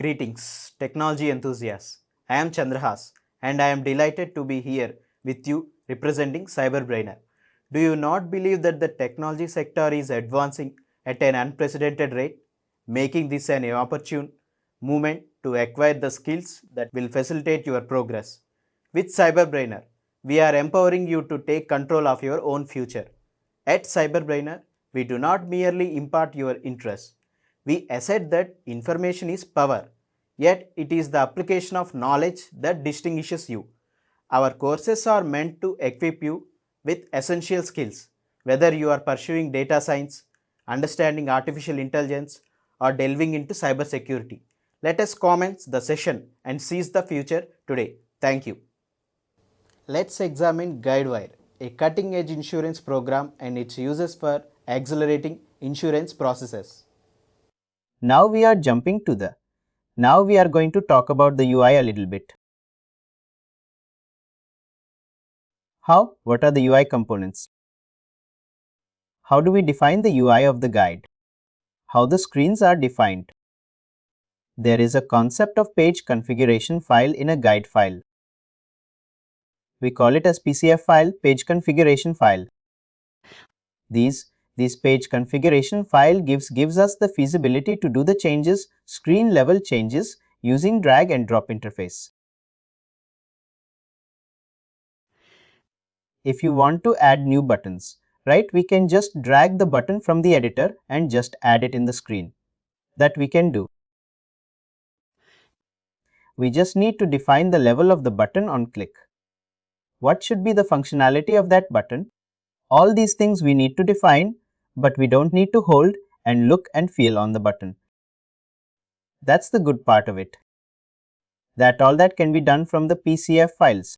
Greetings, technology enthusiasts. I am Chandrahas and I am delighted to be here with you representing CyberBrainer. Do you not believe that the technology sector is advancing at an unprecedented rate, making this an opportune moment to acquire the skills that will facilitate your progress? With CyberBrainer, we are empowering you to take control of your own future. At CyberBrainer, we do not merely impart your interests. We assert that information is power, yet it is the application of knowledge that distinguishes you. Our courses are meant to equip you with essential skills, whether you are pursuing data science, understanding artificial intelligence, or delving into cybersecurity. Let us commence the session and seize the future today. Thank you. Let's examine Guidewire, a cutting edge insurance program and its uses for accelerating insurance processes. Now we are jumping to the Now we are going to talk about the UI a little bit. How? What are the UI components? How do we define the UI of the guide? How the screens are defined? There is a concept of page configuration file in a guide file. We call it as PCF file, page configuration file. This page configuration file gives us the feasibility to do the changes, screen level changes using drag and drop interface. If you want to add new buttons, right, we can just drag the button from the editor and just add it in the screen. That we can do. We just need to define the level of the button on click. What should be the functionality of that button? All these things we need to define, but we don't need to hold and look and feel on the button. That's the good part of it. All that can be done from the PCF files.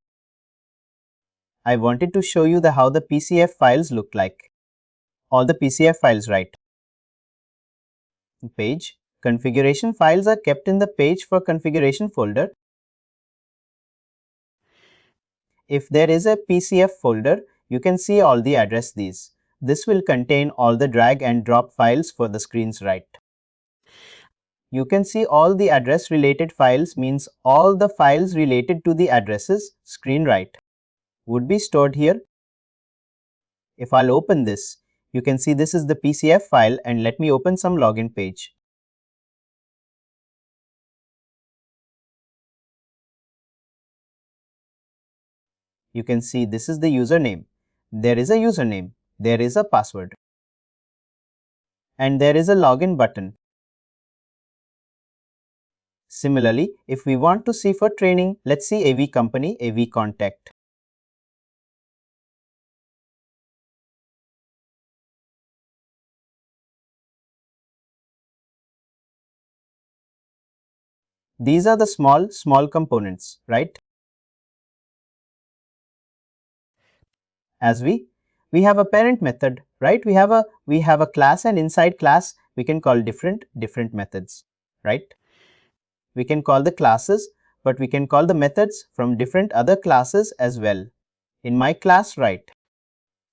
I wanted to show you how the PCF files look like. All the PCF files, right? Page configuration files are kept in the page for configuration folder. If there is a PCF folder, you can see all the address these. This will contain all the drag and drop files for the screens, right? You can see all the address related files means all the files related to the addresses screen right would be stored here. If I'll open this, you can see this is the PCF file, and let me open some login page. You can see this is the username. There is a username, there is a password, and there is a login button. Similarly, if we want to see for training, let's see AV company, AV contact. These are the small components, right? As we have a parent method, right? We have a class, and inside class we can call different methods, right? We can call the classes, but we can call the methods from different other classes as well. In my class, right?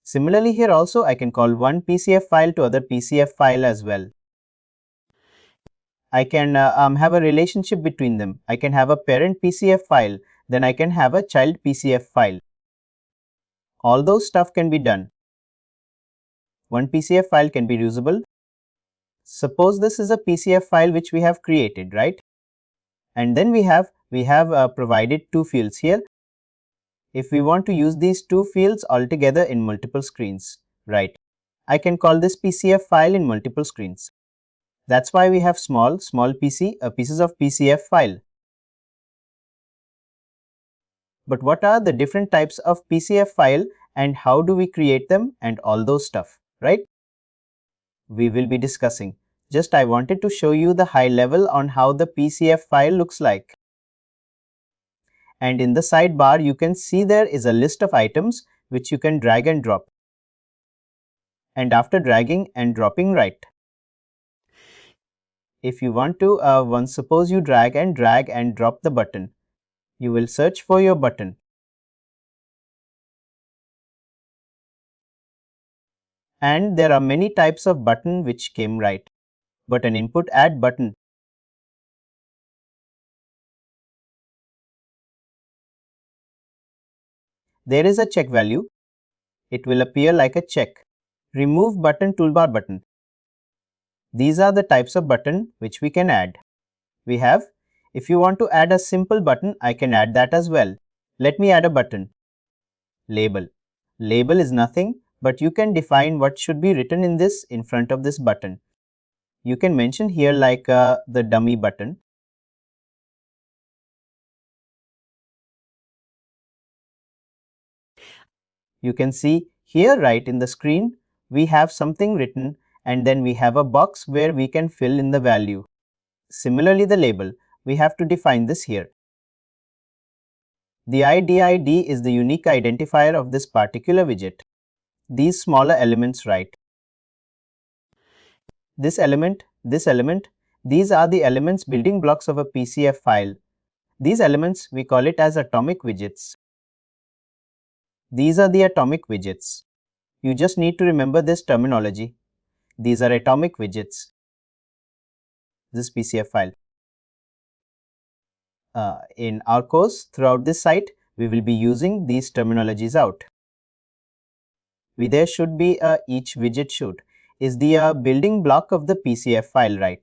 Similarly, here also I can call one PCF file to other PCF file as well. I can have a relationship between them. I can have a parent PCF file, then I can have a child PCF file. All those stuff can be done. One PCF file can be reusable. Suppose this is a PCF file which we have created, right? And then we have provided two fields here. If we want to use these two fields altogether in multiple screens, right? I can call this PCF file in multiple screens. That's why we have small pieces of PCF file. But what are the different types of PCF file and how do we create them and all those stuff, right? We will be discussing. Just I wanted to show you the high level on how the PCF file looks like. And in the sidebar, you can see there is a list of items which you can drag and drop. And after dragging and dropping, right? If you want to, suppose you drag and drop the button, you will search for your button. And there are many types of button which came, right? Button input, add button. There is a check value. It will appear like a check. Remove button toolbar button. These are the types of button which we can add. We have, if you want to add a simple button, I can add that as well. Let me add a button. Label. Label is nothing, but you can define what should be written in this in front of this button. You can mention here like the dummy button. You can see here right in the screen, we have something written and then we have a box where we can fill in the value. Similarly, the label, we have to define this here. The ID is the unique identifier of this particular widget. These smaller elements, right? This element, these are the elements building blocks of a PCF file. These elements, we call it as atomic widgets. These are the atomic widgets. You just need to remember this terminology. These are atomic widgets. This PCF file. In our course, throughout this site, we will be using these terminologies out. There should be each widget should is the building block of the PCF file, right?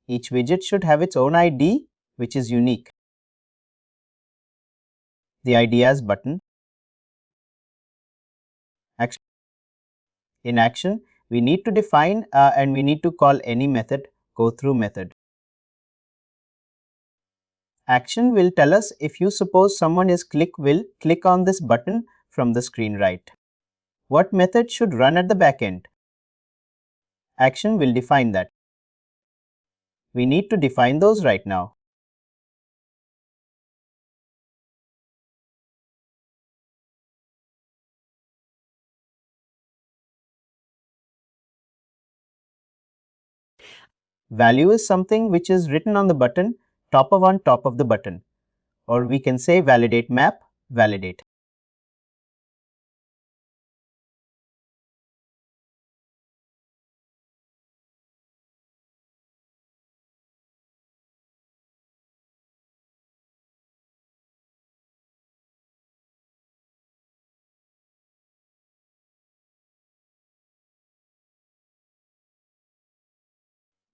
Each widget should have its own ID, which is unique. The ID as button. Action. In action, we need to define and we need to call any method, go through method. Action will tell us if you suppose someone will click on this button from the screen right. What method should run at the back end? Action will define that. We need to define those right now. Value is something which is written on the button, on top of the button. Or we can say validate map, validate.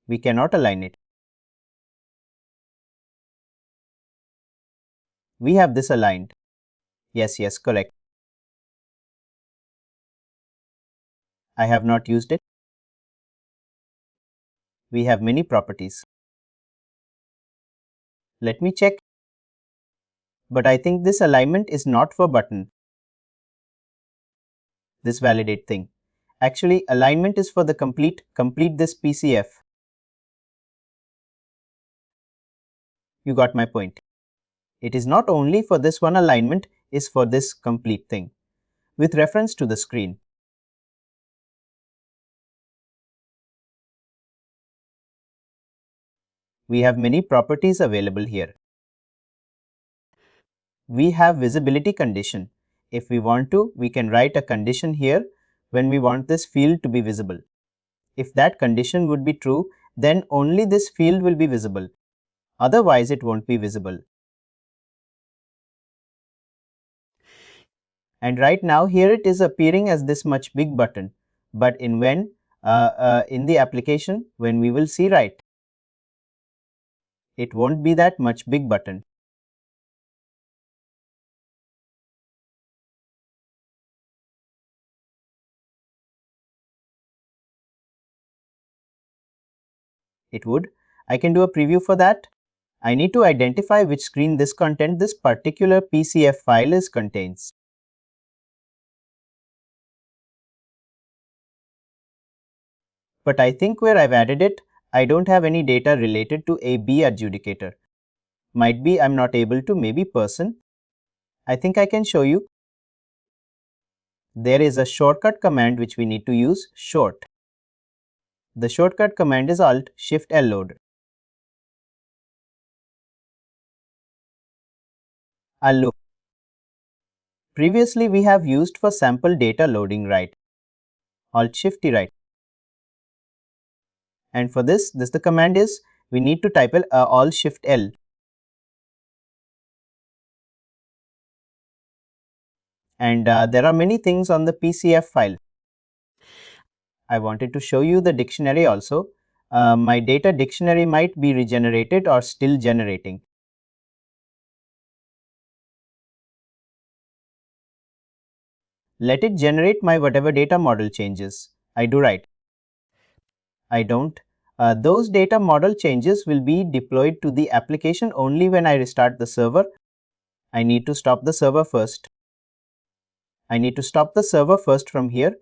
We cannot align it. We have this aligned. Yes, correct. I have not used it. We have many properties. Let me check. But I think this alignment is not for button. This validate thing. Actually, alignment is for the complete this PCF. You got my point. It is not only for this one alignment, is for this complete thing. With reference to the screen. We have many properties available here. We have visibility condition. If we want to, we can write a condition here when we want this field to be visible. If that condition would be true, then only this field will be visible. Otherwise, it won't be visible. And right now, here it is appearing as this much big button. But in the application, when we will see right, it won't be that much big button. It would. I can do a preview for that. I need to identify which screen this particular PCF file contains. But I think where I've added it, I don't have any data related to a B adjudicator. Might be I'm not able to, maybe person. I think I can show you. There is a shortcut command which we need to use, short. The shortcut command is Alt-Shift-L load. I'll look. Previously we have used for sample data loading, right? Alt-Shift-T right. And for this the command is we need to type Alt-Shift-L. and there are many things on the PCF file. I wanted to show you the dictionary also. My data dictionary might be regenerated or still generating. Let it generate my whatever data model changes. I do right. I don't. Those data model changes will be deployed to the application only when I restart the server. I need to stop the server first. I need to stop the server first from here.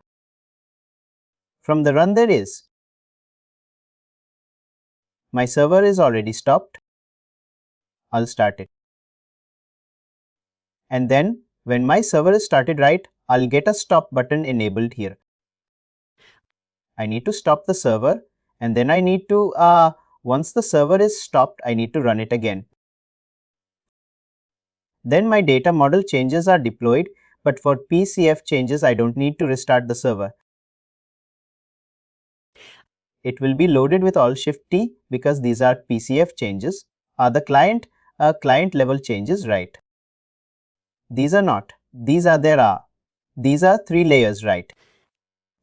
From the run there is. My server is already stopped. I'll start it. And then when my server is started right, I'll get a stop button enabled here. I need to stop the server, and then I need to, once the server is stopped, I need to run it again. Then my data model changes are deployed, but for PCF changes, I don't need to restart the server. It will be loaded with Alt-Shift-T because these are PCF changes. The client level changes, right? These are not. These are there are. These are 3 layers, right?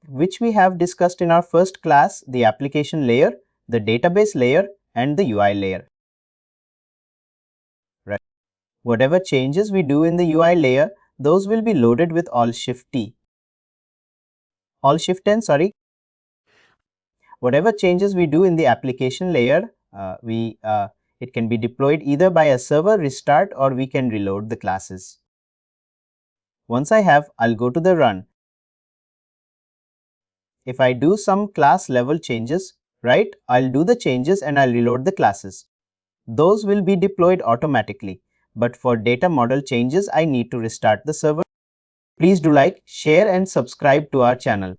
Which we have discussed in our first class, the application layer, the database layer, and the UI layer. Right. Whatever changes we do in the UI layer, those will be loaded with Alt-Shift-T. Alt-Shift-N, sorry. Whatever changes we do in the application layer, it can be deployed either by a server restart or we can reload the classes. Once I have, I'll go to the run. If I do some class level changes, right, I'll do the changes and I'll reload the classes. Those will be deployed automatically. But for data model changes, I need to restart the server. Please do like, share and subscribe to our channel.